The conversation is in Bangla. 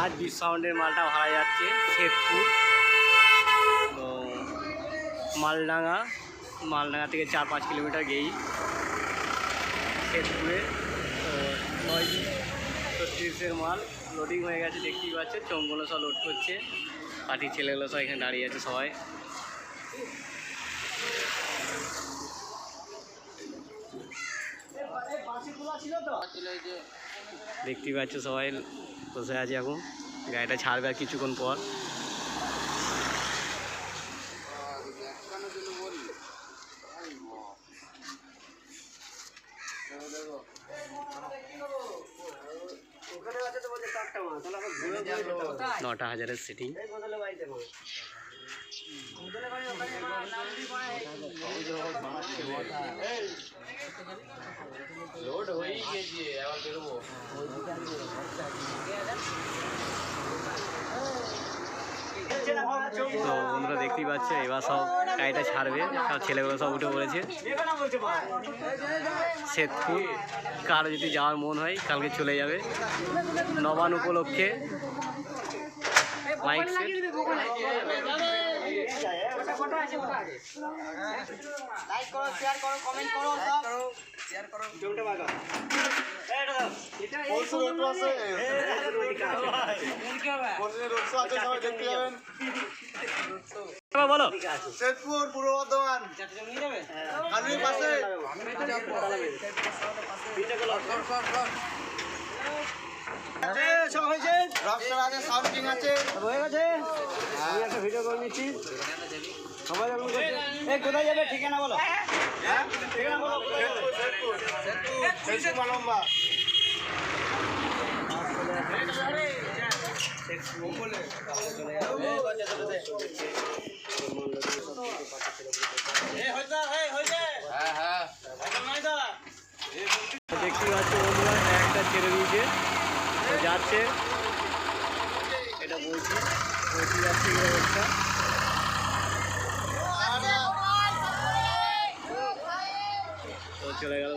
আজ ডিসকাউন্টের মালটা ভাড়া যাচ্ছে শেখপুর। তো মালডাঙ্গা থেকে 4-5 কিলোমিটার গেই শেখপুরে। তো 9:36 মাল লোডিং হয়ে গেছে, দেখতেই পাচ্ছে। চোঙগুলো সব লোড করছে, পার্টির ছেলেগুলো সব এখানে দাঁড়িয়ে আছে সবাই। দেখতেই পাচ্ছ সবাই বসে আছে। এখন গাড়িটা ছাড়বে আর কিছুক্ষণ পর। নটা হাজারের সিটিং। লোড হয়ে গেছে, আবার বেরোবো। তো বন্ধুরা দেখতেই পাচ্ছে, এবার সব গাড়িটা ছাড়বে, সব ছেলেগুলো সব উঠে পড়েছে। শেখপুর কারো যদি যাওয়ার মন হয় কালকে চলে যাবে। নবান্ন উপলক্ষে মাইক সেট। লাইক করো, শেয়ার করো, কমেন্ট করো, সব শেয়ার করো। জোরটা বাগা এটা দাও, এটা এই সুন্দর আছে। সবাই দেখতে যাবেন। বলো শেখপুর পূর্ব বর্ধমান নিয়ে যাবে খালির পাশে। সব হয়েছে, রকস্টার আছে, সাউন্ড কিং আছে, হয়ে গেছে। আমি একটা ভিডিও করে নিচ্ছি, সবাই যখন করছে। এই কোথায় যাবে ঠিকানা বলো? হ্যাঁ ঠিকানা বলো। শেখপুর মালম্বা। দেখতে পাচ্ছি বন্ধুরা, একটা ছেড়ে দিয়েছে, যাচ্ছে। এটা বলছি যাচ্ছে একটা। তো চলে গেল।